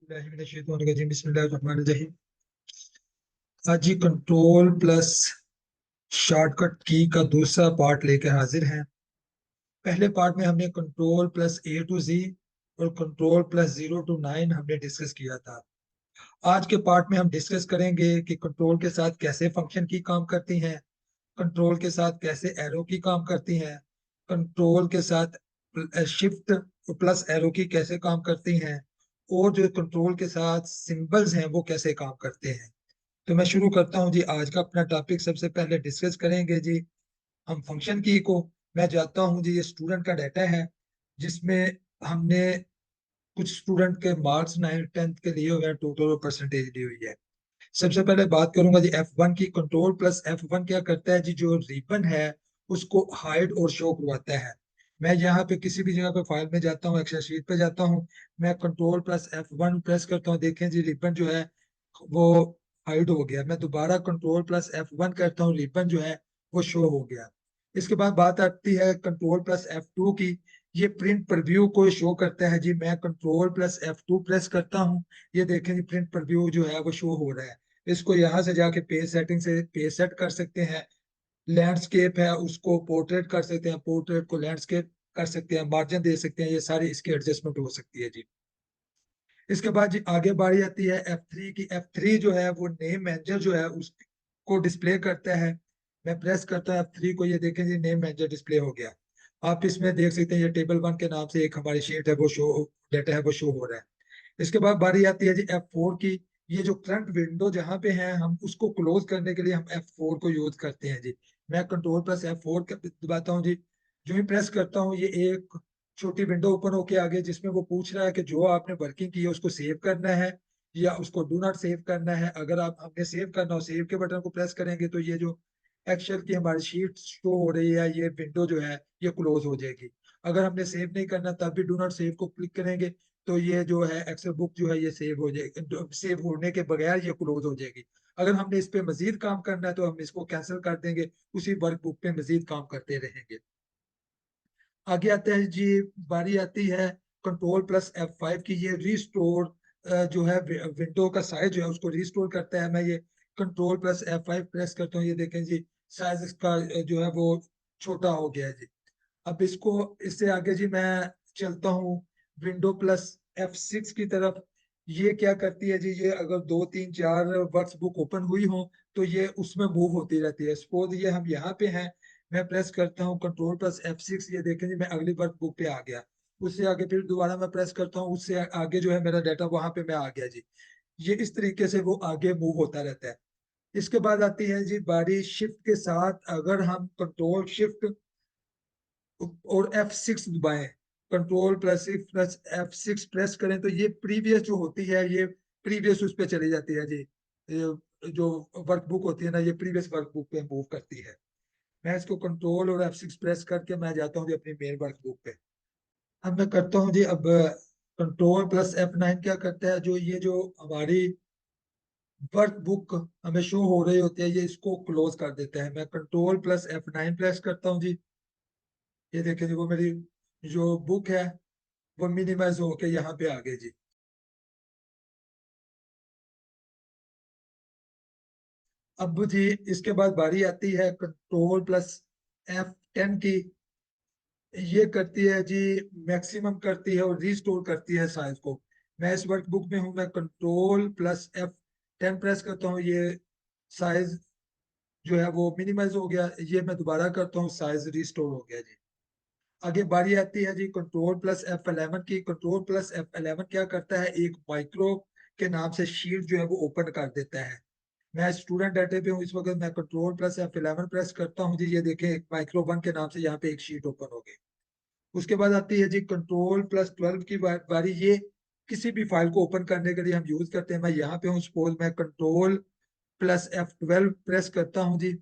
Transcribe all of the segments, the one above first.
बिस्मिल्लाहिर्रहमानिर्रहीम। आज जी control plus shortcut की का दूसरा पार्ट लेकर हाजिर हैं। पहले पार्ट में हमने कंट्रोल प्लस ए टू जी और कंट्रोल प्लस 0 to 9 हमने डिस्कस किया था। आज के पार्ट में हम डिस्कस करेंगे कि कंट्रोल के साथ कैसे फंक्शन की काम करती हैं, कंट्रोल के साथ कैसे एरो की काम करती हैं, कंट्रोल के साथ शिफ्ट प्लस एरो की कैसे काम करती हैं, और जो कंट्रोल के साथ सिंबल्स हैं वो कैसे काम करते हैं। तो मैं शुरू करता हूं जी। आज का अपना टॉपिक सबसे पहले डिस्कस करेंगे जी हम फंक्शन की को। मैं जाता हूं जी, ये स्टूडेंट का डाटा है जिसमें हमने कुछ स्टूडेंट के मार्क्स 9th 10th के लिए हुए हैं, टोटल परसेंटेज ली हुई है। सबसे पहले बात करूंगा जी F1 की। कंट्रोल प्लस F1 क्या करता है जी, जो रिबन है उसको हाइड और शो करवाता है। मैं यहाँ पे किसी भी जगह पे फाइल में जाता हूँ, एक्सेल शीट पे जाता हूँ, मैं कंट्रोल प्लस F1 प्रेस करता हूँ, देखें जी रिबन जो है वो हाइड हो गया। मैं दोबारा कंट्रोल प्लस F1 करता हूँ, रिबन जो है वो शो हो गया। इसके बाद बात आती है कंट्रोल प्लस F2 की। ये प्रिंट प्रीव्यू को शो करता है जी। मैं कंट्रोल प्लस F2 प्रेस करता हूँ, ये देखें जी प्रिंट प्रीव्यू जो है वो शो हो रहा है। इसको यहाँ से जाके पेज सेटिंग से पेज सेट कर सकते हैं। लैंडस्केप है उसको पोर्ट्रेट कर सकते हैं, पोर्ट्रेट को लैंडस्केप कर सकते हैं, मार्जिन दे सकते हैं, ये सारी इसकी एडजस्टमेंट हो सकती है जी। इसके बाद जी आगे बारी आती है F3 की। F3 जो है वो नेम मैनेजर जो है उसको डिस्प्ले करता है। मैं प्रेस करता हूँ F3 को, ये देखें जी नेम मैनेजर डिस्प्ले हो गया। आप इसमें देख सकते हैं ये टेबल 1 के नाम से एक हमारी शीट है वो शो, डाटा है वो शो हो रहा है। इसके बाद बारी आती है जी F4 की। ये जो करंट विंडो जहां पे है हम उसको क्लोज करने के लिए हम F4 को यूज करते हैं जी। मैं कंट्रोल प्लस F4 दबाता हूँ जी। जो ही प्रेस करता हूँ ये एक छोटी विंडो ओपन होके आ गई जिसमें वो पूछ रहा है कि जो आपने वर्किंग की है उसको सेव करना है या उसको डू नॉट सेव करना है। अगर आप हमने सेव करना हो, सेव के बटन को प्रेस करेंगे तो ये जो एक्सेल की हमारी शीट शो हो रही है ये विंडो जो है ये क्लोज हो जाएगी। अगर हमने सेव नहीं करना तब भी डू नॉट सेव को क्लिक करेंगे तो ये जो है एक्सेल बुक जो है ये सेव हो जाएगी, सेव होने के बगैर ये क्लोज हो जाएगी। अगर हमने इस पे मजीद काम करना है तो हम इसको कैंसिल कर देंगे, उसी वर्क बुक पे मजीद काम करते रहेंगे। आगे आते हैं जी, बारी आती है कंट्रोल प्लस F5 की। ये रिस्टोर जो है विंडो का साइज जो है उसको रिस्टोर करता है। मैं ये कंट्रोल प्लस F5 प्रेस करता हूँ, ये देखें जी साइज इसका जो है वो छोटा हो गया है जी। अब इसको इससे आगे जी मैं चलता हूँ विंडो प्लस F6 की तरफ। ये क्या करती है जी, ये अगर 2 3 4 वर्क्स बुक ओपन हुई हो तो ये उसमें मूव होती रहती है। सपोज ये हम यहाँ पे हैं, मैं प्रेस करता हूँ कंट्रोल प्लस F6, ये देखें जी मैं अगली वर्क बुक पे आ गया। उससे आगे फिर दोबारा मैं प्रेस करता हूँ, उससे आगे जो है मेरा डाटा वहां पे मैं आ गया जी। ये इस तरीके से वो आगे मूव होता रहता है। इसके बाद आती है जी बारी शिफ्ट के साथ। अगर हम कंट्रोल शिफ्ट और F6 दबाएं, कंट्रोल प्लस F6 प्रेस करें तो ये प्रीवियस जो होती है ये प्रीवियस उस पर चली जाती है जी। ये जो वर्कबुक होती है ना ये प्रीवियस वर्कबुक पे मूव करती है। मैं इसको कंट्रोल और F6 प्रेस करके मैं जाता हूँ जी अपनी मेन वर्कबुक पे। अब मैं करता हूँ जी, अब कंट्रोल प्लस F9 क्या करता है, जो ये जो हमारी वर्कबुक हमें शो हो रही होती है ये इसको क्लोज कर देता है। मैं कंट्रोल प्लस F9 प्रेस करता हूँ जी। ये देखें जी वो मेरी जो बुक है वो मिनिमाइज होके यहाँ पे आ गए जी। अब जी इसके बाद बारी आती है कंट्रोल प्लस F10 की। ये करती है जी मैक्सिमम करती है और रिस्टोर करती है साइज को। मैं इस वर्क बुक में हूँ, मैं कंट्रोल प्लस F10 प्रेस करता हूँ, ये साइज जो है वो मिनिमाइज हो गया। ये मैं दोबारा करता हूँ, साइज रिस्टोर हो गया जी। आगे बारी आती है जी कंट्रोल प्लस F11 की। कंट्रोल प्लस F11 क्या करता है, एक माइक्रो के नाम से शीट जो है वो ओपन कर देता है। मैं स्टूडेंट डाटे पे हूँ इस वक्त, मैं कंट्रोल प्लस F11 प्रेस करता हूँ जी। ये देखें एक माइक्रो 1 के नाम से यहाँ पे एक शीट ओपन हो गई। उसके बाद आती है जी कंट्रोल प्लस 12 की बारी। ये किसी भी फाइल को ओपन करने के लिए हम यूज करते हैं। मैं यहाँ पे हूँ, सपोज मैं कंट्रोल प्लस F12 प्रेस करता हूँ जी।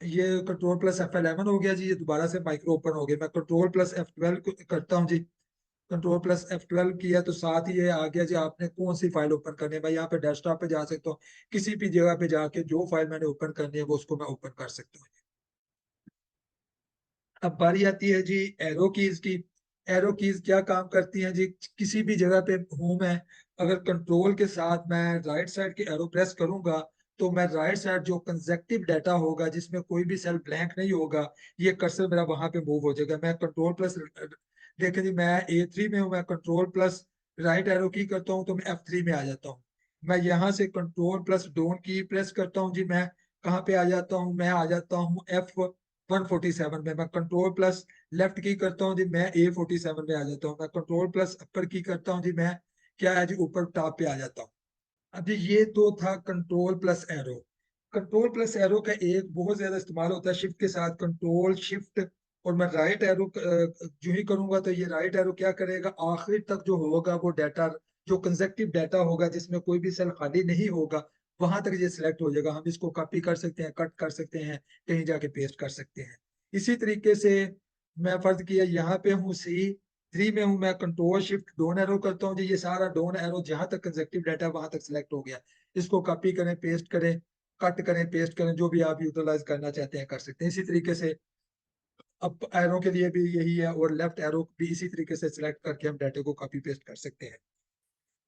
ये कंट्रोल प्लस F11 हो गया जी, ये दोबारा से माइक्रो ओपन हो गया। मैं कंट्रोल प्लस F12 करता हूँ जी। कंट्रोल प्लस F12 किया तो साथ ही ये आ गया जी आपने कौन सी फाइल ओपन करनी है। मैं यहाँ पे डेस्कटॉप पे जा सकता हूँ, किसी भी जगह पे जाके जो फाइल मैंने ओपन करनी है वो उसको मैं ओपन कर सकता हूँ। अब बारी आती है जी एरो कीज की। एरो कीज क्या काम करती हैं जी? किसी भी जगह पे हूं मैं, अगर कंट्रोल के साथ मैं राइट साइड की एरो प्रेस करूंगा तो मैं राइट साइड जो कंसेक्टिव डाटा होगा जिसमें कोई भी सेल ब्लैंक नहीं होगा, ये कर्सर मेरा वहां पे मूव हो जाएगा। मैं कंट्रोल प्लस, देखें जी मैं A3 में हूँ, मैं कंट्रोल प्लस राइट एरो की करता हूँ तो मैं F3 में आ जाता हूँ। मैं यहाँ से कंट्रोल प्लस डाउन की प्रेस करता हूँ जी, मैं कहाँ पे आ जाता हूँ? मैं आ जाता हूँ F147 में। मैं कंट्रोल प्लस लेफ्ट की करता हूँ जी, मैं A47 में आ जाता हूँ। मैं कंट्रोल प्लस अपर की करता हूँ जी, मैं क्या है जी ऊपर टॉप पे आ जाता हूँ। अब जी ये तो था control plus arrow. Control plus arrow का एक बहुत ज्यादा इस्तेमाल होता है शिफ्ट के साथ, कंट्रोल शिफ्ट, और मैं राइट एरो जो ही करूंगा तो ये राइट एरो क्या करेगा, आखिर तक जो होगा वो डाटा, जो कंसेक्टिव डाटा होगा जिसमें कोई भी सेल खाली नहीं होगा, वहां तक ये सिलेक्ट हो जाएगा। हम इसको कॉपी कर सकते हैं, कट कर सकते हैं, कहीं जाके पेस्ट कर सकते हैं। इसी तरीके से मैं फर्ज किया यहाँ पे हूँ C3 में हूँ, मैं कंट्रोल शिफ्ट डाउन एरो करता हूँ जी, ये सारा डाउन एरो जहां तक कंसेक्टिव डाटा है वहां तक सिलेक्ट हो गया। इसको कॉपी करें, पेस्ट करें, कट करें, पेस्ट करें, जो भी आप यूटिलाइज करना चाहते हैं कर सकते हैं। इसी तरीके से अप एरो के लिए भी यही है, और लेफ्ट एरो भी इसी तरीके से सिलेक्ट करके हम डाटा को कॉपी पेस्ट कर सकते हैं।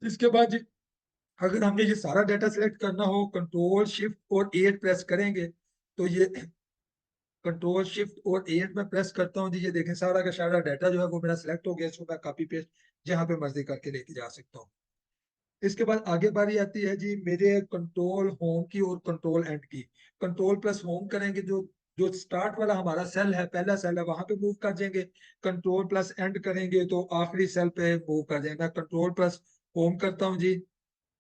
इसके बाद जी, अगर हमने ये सारा डाटा सिलेक्ट करना हो, कंट्रोल शिफ्ट और 8 प्रेस करेंगे तो ये कंट्रोल शिफ्ट और 8 में प्रेस करता हूँ जी, ये देखें सारा का सारा डाटा जो है वो मेरा सिलेक्ट हो गया। इसको मैं कॉपी पेस्ट जहां पे मर्जी करके लेके जा सकता हूँ। इसके बाद आगे बारी आती है जी मेरे कंट्रोल होम की और कंट्रोल एंड की। कंट्रोल प्लस होम करेंगे, जो जो स्टार्ट वाला हमारा सेल है, पहला सेल है, वहां पे मूव कर जाएंगे। कंट्रोल प्लस एंड करेंगे तो आखिरी सेल पे मूव कर जाएंगे। मैं कंट्रोल प्लस होम करता हूँ जी,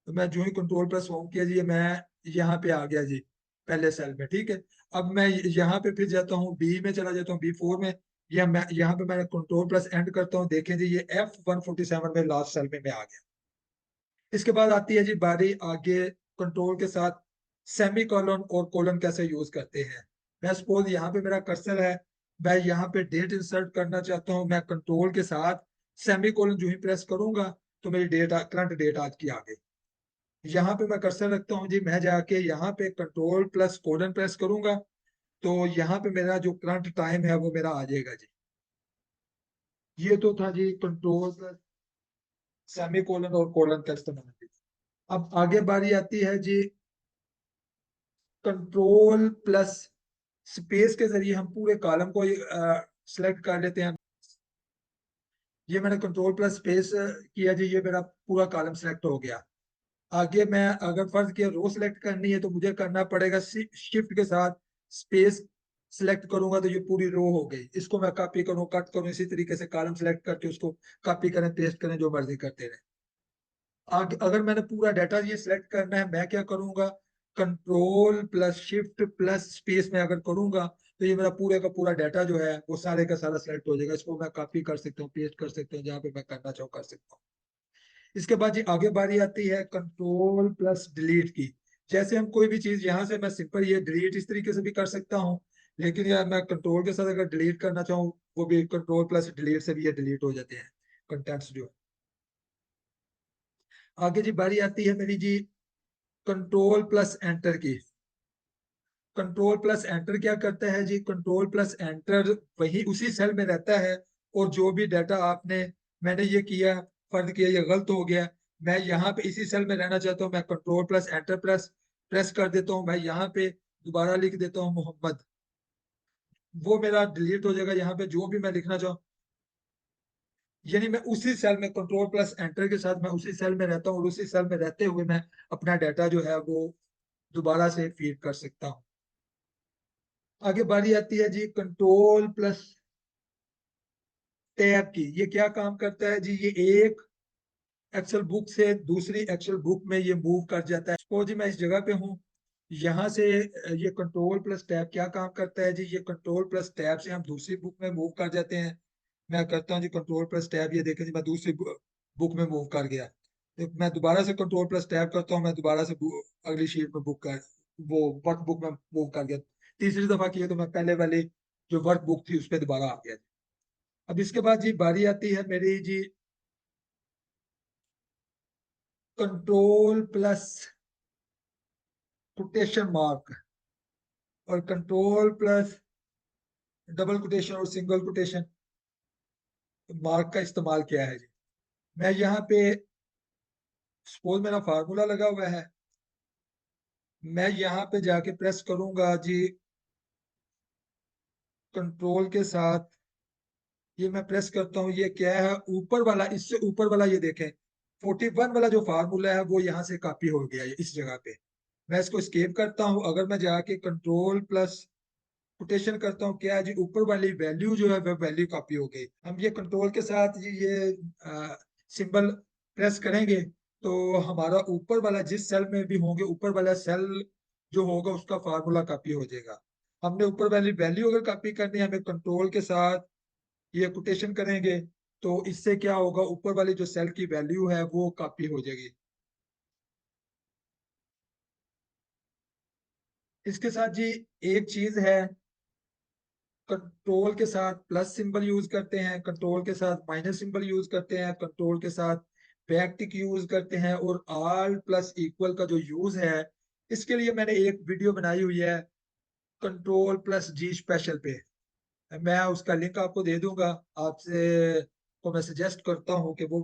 तो मैं जो ही कंट्रोल प्लस होम किया जी, मैं यहाँ पे आ गया जी पहले सेल में, ठीक है। अब मैं यहाँ पे फिर जाता हूँ, बी में चला जाता हूँ, B4 में, या मैं यहाँ पे मैं कंट्रोल प्लस एंड करता हूँ। देखें जी ये F147 में लास्ट सेल में मैं आ गया। इसके बाद आती है जी बारी आगे कंट्रोल के साथ सेमी कॉलन और कोलन कैसे यूज करते हैं। मैं सपोज यहाँ पे मेरा कर्सर है, मैं यहाँ पे डेट इंसर्ट करना चाहता हूँ, मैं कंट्रोल के साथ सेमी कोलन जो ही प्रेस करूंगा तो मेरी डेट, करंट डेट आज की आ गई। यहाँ पे मैं कर्सर रखता हूँ जी, मैं जाके यहाँ पे कंट्रोल प्लस कोलन प्रेस करूंगा तो यहाँ पे मेरा जो करंट टाइम है वो मेरा आ जाएगा जी। ये तो था जी कंट्रोल प्लस सेमी कोलन और कोलन का इस्तेमाल। अब आगे बारी आती है जी कंट्रोल प्लस स्पेस के जरिए हम पूरे कॉलम को सिलेक्ट कर लेते हैं। ये मैंने कंट्रोल प्लस स्पेस किया जी, ये मेरा पूरा कॉलम सिलेक्ट हो गया। आगे मैं अगर फर्ज किया रो सिलेक्ट करनी है तो मुझे करना पड़ेगा शिफ्ट के साथ स्पेस सिलेक्ट करूंगा तो ये पूरी रो हो गई। इसको मैं कॉपी करूँ, कट करूँ, इसी तरीके से कॉलम सिलेक्ट करके उसको कॉपी करें, पेस्ट करें, जो मर्जी करते रहे। आगे अगर मैंने पूरा डाटा ये सिलेक्ट करना है, मैं क्या करूंगा, control plus shift plus space में अगर करूंगा तो ये मेरा पूरे का पूरा डाटा जो है वो सारे का सारा सिलेक्ट हो जाएगा। इसको मैं कॉपी कर सकता हूँ, पेस्ट कर सकता हूँ, जहाँ पे मैं करना चाहूँ कर सकता हूँ। इसके बाद जी आगे बारी आती है कंट्रोल प्लस डिलीट की। जैसे हम कोई भी चीज यहाँ से मैं सिंपल ये डिलीट इस तरीके से भी कर सकता हूँ, लेकिन यार मैं कंट्रोल के साथ अगर डिलीट करना चाहूँ वो भी कंट्रोल प्लस डिलीट से भी ये डिलीट हो जाते हैं कंटेंट्स जो है। आगे जी बारी आती है मेरी जी कंट्रोल प्लस एंटर की। कंट्रोल प्लस एंटर क्या करता है जी, कंट्रोल प्लस एंटर वही उसी सेल में रहता है, और जो भी डाटा आपने, मैंने ये किया, फर्ज किया ये गलत हो गया, मैं यहाँ पे इसी सेल में रहना चाहता हूँ, मैं control plus enter plus press कर देता हूँ, मैं यहाँ पे दोबारा लिख देता हूँ मोहम्मद, वो मेरा डिलीट हो जाएगा। यहाँ पे जो भी मैं लिखना चाहूँ, यानी मैं उसी सेल में कंट्रोल प्लस एंटर के साथ मैं उसी सेल में रहता हूँ, और उसी सेल में रहते हुए मैं अपना डाटा जो है वो दोबारा से फीड कर सकता हूँ। आगे बारी आती है जी कंट्रोल प्लस टैब की। ये क्या काम करता है जी, ये एक एक्सेल बुक से दूसरी एक्सेल बुक में ये मूव कर जाता है। सपोज जी मैं इस जगह पे हूँ, यहाँ से ये कंट्रोल प्लस टैब क्या काम करता है जी, ये कंट्रोल प्लस टैब से हम दूसरी बुक में मूव कर जाते हैं। मैं करता हूँ जी कंट्रोल प्लस टैब, ये देखें जी मैं दूसरी बुक में मूव कर गया। तो मैं दोबारा से कंट्रोल प्लस टैब करता हूँ, मैं दोबारा से अगली शीट में बुक कर, वो वर्क बुक में मूव कर गया। तीसरी दफा किया तो मैं पहले वाली जो वर्क बुक थी उस पर दोबारा आ गया। अब इसके बाद जी बारी आती है मेरी जी कंट्रोल प्लस कोटेशन मार्क, और कंट्रोल प्लस डबल कोटेशन और सिंगल कोटेशन। मार्क का इस्तेमाल किया है जी। मैं यहाँ पे सपोज मेरा फार्मूला लगा हुआ है, मैं यहाँ पे जाके प्रेस करूंगा जी कंट्रोल के साथ, ये मैं प्रेस करता हूँ, ये क्या है ऊपर वाला, इससे ऊपर वाला ये देखें 41 वाला जो फार्मूला है वो यहाँ से कॉपी हो गया है इस जगह पे। मैं इसको स्केप करता हूँ, अगर मैं जाके कंट्रोल प्लस कोटेशन करता हूँ, क्या है जी ऊपर वाली वैल्यू जो है वह वैल्यू कॉपी हो गई। हम ये कंट्रोल के साथ ये सिंबल प्रेस करेंगे तो हमारा ऊपर वाला जिस सेल में भी होंगे ऊपर वाला सेल जो होगा उसका फार्मूला कॉपी हो जाएगा। हमने ऊपर वाली वैल्यू अगर कॉपी करनी है, हमें कंट्रोल के साथ ये कोटेशन करेंगे तो इससे क्या होगा ऊपर वाली जो सेल की वैल्यू है वो कॉपी हो जाएगी। इसके साथ जी एक चीज है, कंट्रोल के साथ प्लस सिंबल यूज करते हैं, कंट्रोल के साथ माइनस सिंबल यूज करते हैं, कंट्रोल के साथ बैक टिक यूज करते हैं, और ऑल प्लस इक्वल का जो यूज है इसके लिए मैंने एक वीडियो बनाई हुई है कंट्रोल प्लस जी स्पेशल पे। मैं उसका लिंक आपको दे दूंगा। आपसे को मैं सजेस्ट करता हूँ कि वो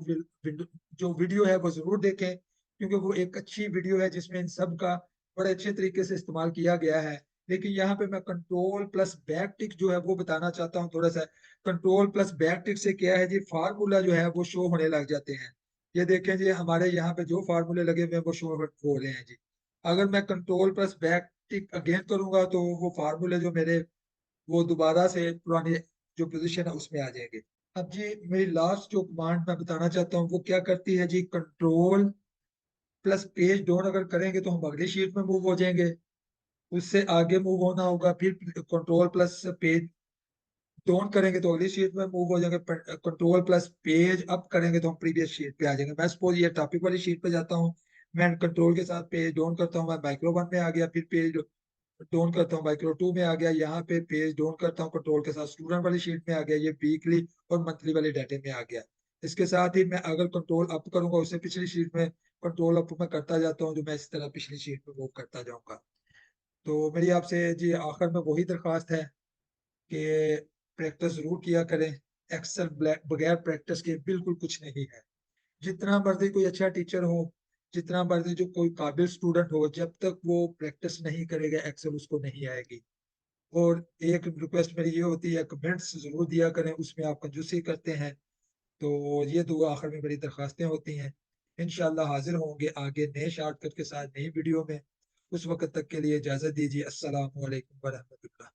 जो वीडियो है वो जरूर देखें, क्योंकि वो एक अच्छी वीडियो है जिसमें इन सब का बड़े अच्छे तरीके से इस्तेमाल किया गया है। लेकिन यहाँ पे मैं कंट्रोल प्लस बैक टिक जो है वो बताना चाहता हूँ थोड़ा सा। कंट्रोल प्लस बैक टिक से क्या है जी फार्मूला जो है वो शो होने लग जाते हैं। ये देखें जी हमारे यहाँ पे जो फार्मूले लगे हुए हैं वो शो हो रहे हैं जी। अगर मैं कंट्रोल प्लस बैक टिक अगेन करूंगा तो वो फार्मूले जो मेरे वो दोबारा से पुराने जो पोजीशन है उसमें आ जाएंगे। अब जी मेरी लास्ट जो कमांड मैं बताना चाहता हूँ वो क्या करती है जी, कंट्रोल प्लस पेज डाउन अगर करेंगे तो हम अगली शीट में मूव हो जाएंगे, उससे आगे मूव होना होगा, फिर कंट्रोल प्लस पेज डाउन करेंगे तो अगली शीट में मूव हो जाएंगे, कंट्रोल प्लस पेज अप करेंगे तो हम प्रीवियस शीट पे आ जाएंगे। मैं सपोज ये टॉपिक वाली शीट पे जाता हूँ, मैं कंट्रोल के साथ पेज डाउन करता हूँ, मैं माइक्रो वन में आ गया, फिर पेज डाउन करता हूँ माइक्रो टू में आ गया, यहाँ पे पेज डाउन करता हूँ कंट्रोल के साथ स्टूडेंट वाली शीट में आ गया, ये वीकली और मंथली वाले डाटे में आ गया। इसके साथ ही मैं अगर कंट्रोल अप करूंगा उससे पिछली शीट में कंट्रोल अप में करता जाता हूँ, जो मैं इस तरह पिछली शीट में मूव करता जाऊंगा। तो मेरी आपसे जी आखिर में वही दरख्वास्त है कि प्रैक्टिस जरूर किया करें। एक्सेल बगैर प्रैक्टिस के बिल्कुल कुछ नहीं है। जितना मर्जी कोई अच्छा टीचर हो, जितना मर्जी जो कोई काबिल स्टूडेंट हो, जब तक वो प्रैक्टिस नहीं करेगा एक्सेल उसको नहीं आएगी। और एक रिक्वेस्ट मेरी ये होती है कमेंट्स जरूर दिया करें, उसमें आप कंजूसी करते हैं। तो ये दो आखिर में मेरी दरखास्तें होती हैं। इंशाल्लाह हाजिर होंगे आगे नए शॉर्टकट के साथ नई वीडियो में। उस वक्त तक के लिए इजाजत दीजिए। अस्सलाम वालेकुम वरहमतुल्लाह।